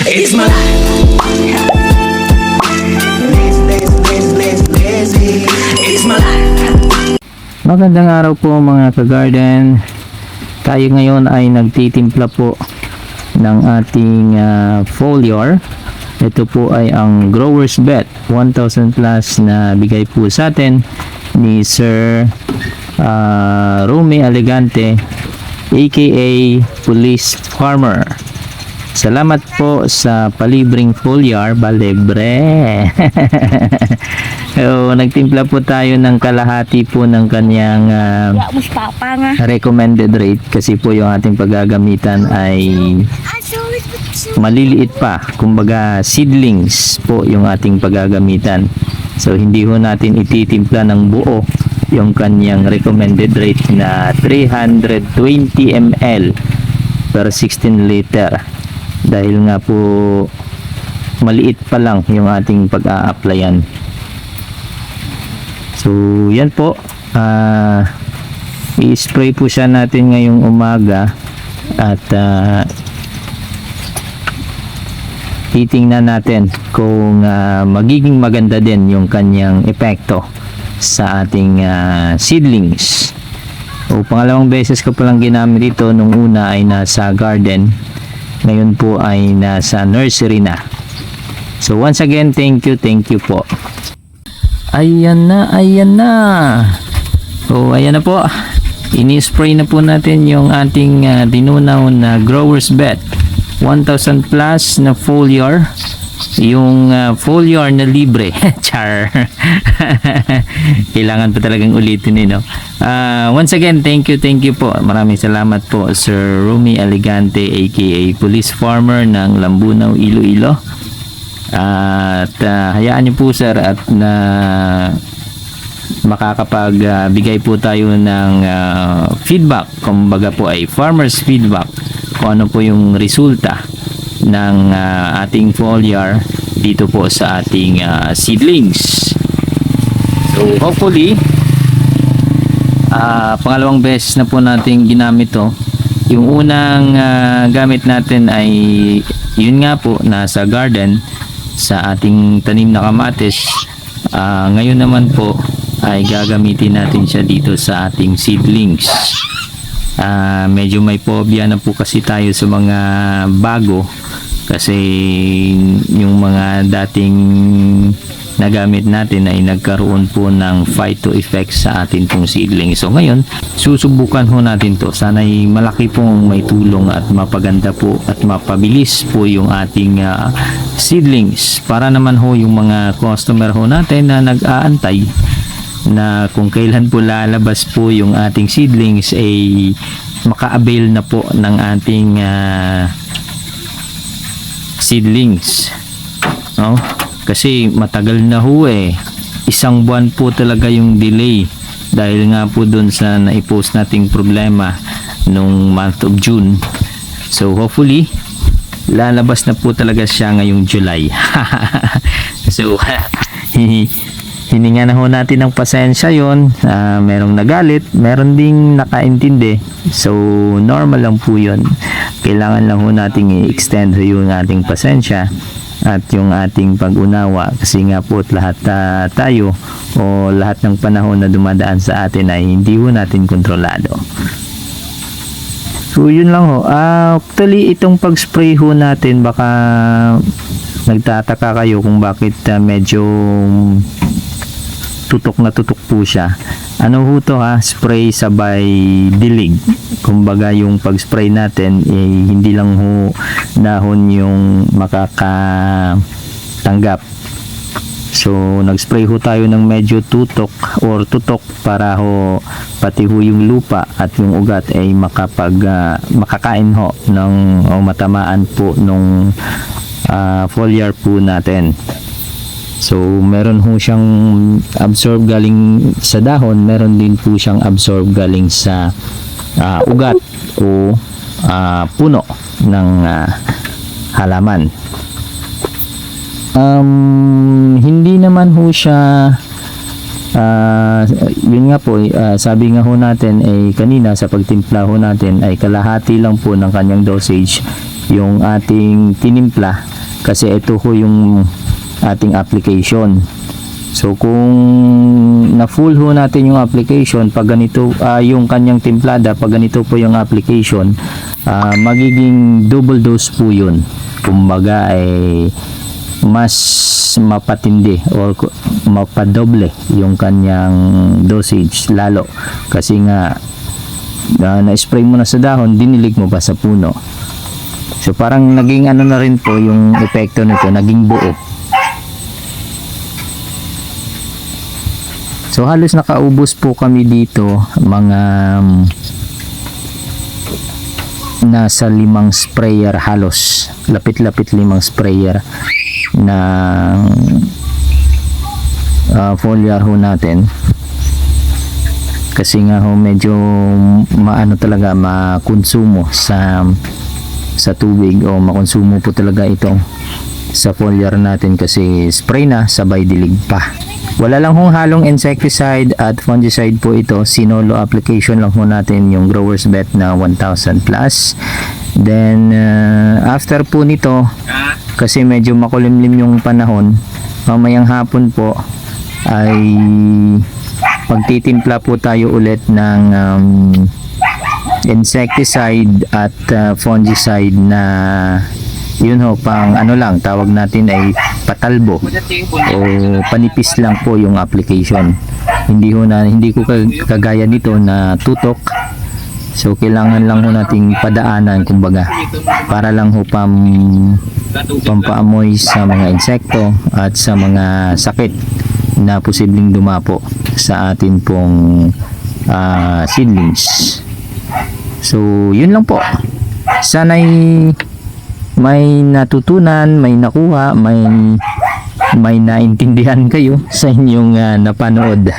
It's my life. It's my life. Magandang araw po mga ka-garden. Tayo ngayon ay nagtitimpla po ng ating foliar. Ito po ay ang Growers Bet 1000 plus na bigay po sa atin ni Sir Romy Elegante aka Police Farmer. Salamat po sa palibreng foliar, balibre. So, nagtimpla po tayo ng kalahati po ng kanyang recommended rate kasi po yung ating paggagamitan ay maliliit pa, kumbaga seedlings po yung ating paggagamitan. So hindi ho natin ititimpla ng buo yung kanyang recommended rate na 320 ml per 16 liter dahil nga po maliit pa lang yung ating pag-a-applyan. So yan po, i-spray po siya natin ngayong umaga at titingnan natin kung magiging maganda din yung kanyang epekto sa ating seedlings. O pangalawang beses ko palang ginamit ito, nung una ay nasa garden, ngayon po ay nasa nursery na. So once again, thank you po. Ayan na. So ayan na po, ini-spray na po natin yung ating dinunaw na Growers Bet 1000 plus na foliar, yung foliar na libre. Char. Kailangan pa talagang ulitin no? Once again, thank you po. Maraming salamat po Sir Romy Elegante aka Police Farmer ng Lambunaw, Iloilo. At hayaan niyo po sir at na makakapagbigay po tayo ng feedback, kumbaga po ay farmers feedback kung ano po yung resulta ng ating foliar dito po sa ating seedlings. So hopefully pangalawang beses na po natin ginamit to. Yung unang gamit natin ay yun nga po nasa garden sa ating tanim na kamatis. Ngayon naman po ay gagamitin natin siya dito sa ating seedlings. Medyo may phobia na po kasi tayo sa mga bago kasi yung mga dating nagamit natin ay nagkaroon po ng phyto effect sa atin pong seedling. So ngayon, susubukan ho natin to. Sana'y malaki pong may tulong at mapaganda po at mapabilis po yung ating seedlings para naman ho yung mga customer ho natin na nag-aantay na kung kailan po lalabas po yung ating seedlings ay maka-avail na po ng ating seedlings, no? Kasi matagal na ho isang buwan po talaga yung delay dahil nga po dun sa naipost nating problema nung month of June. So hopefully lalabas na po talaga siya ngayong July. So hininga na ho natin ng pasensya yon. Merong nagalit, meron ding nakaintindi. So normal lang po yun. Kailangan lang ho nating i-extend yung ating pasensya at yung ating pag-unawa kasi nga po lahat tayo o lahat ng panahon na dumadaan sa atin ay hindi ho natin kontrolado. So yun lang ho. Actually itong pag-spray ho natin, baka nagtataka kayo kung bakit medyo tutok na tutok po siya. Ano ho to spray sabay dilig. Kumbaga yung pag-spray natin hindi lang ho dahon yung makakatanggap. So nag-spray ho tayo ng medyo tutok or tutok para ho pati ho yung lupa at yung ugat ay makakain ho ng o matamaan po nung foliar po natin. So meron ho siyang absorb galing sa dahon, meron din po siyang absorb galing sa ugat o puno ng halaman. Hindi naman ho siya yun nga po, sabi nga ho natin kanina sa pagtimpla ho natin ay kalahati lang po ng kanyang dosage yung ating tinimpla kasi ito ho yung ating application. So kung na-full ho natin yung application, pag ganito yung kanyang timplada, pag ganito po yung application, magiging double dose po yun. Kumbaga ay mas mapatindi or mapadoble yung kanyang dosage lalo. Kasi nga na-spray mo na sa dahon, dinilig mo pa sa puno. So parang naging ano na rin po yung epekto nito, naging buo. So halos nakaubos po kami dito mga nasa 5 sprayer, halos lapit-lapit 5 sprayer na foliar ho natin. Kasi nga ho medyo maano talaga makonsumo sa tubig o makonsumo po talaga ito sa foliar natin kasi spray na sabay dilig pa. Wala lang hong halong insecticide at fungicide po ito. Sinolo application lang ho natin yung Growers Bet na 1000 plus. Then after po nito, kasi medyo makulimlim yung panahon, mamayang hapon po ay magtitimpla po tayo ulit ng insecticide at fungicide na yun ho, pang ano lang, tawag natin ay patalbo o panipis lang po yung application. Hindi ko kagaya nito na tutok. So kailangan lang ho nating padaanan, kumbaga, para lang ho pampaamoy sa mga insekto at sa mga sakit na posibleng dumapo sa atin pong seedlings. So yun lang po. Sana'y may natutunan, may nakuha, may naintindihan kayo sa inyong napanood.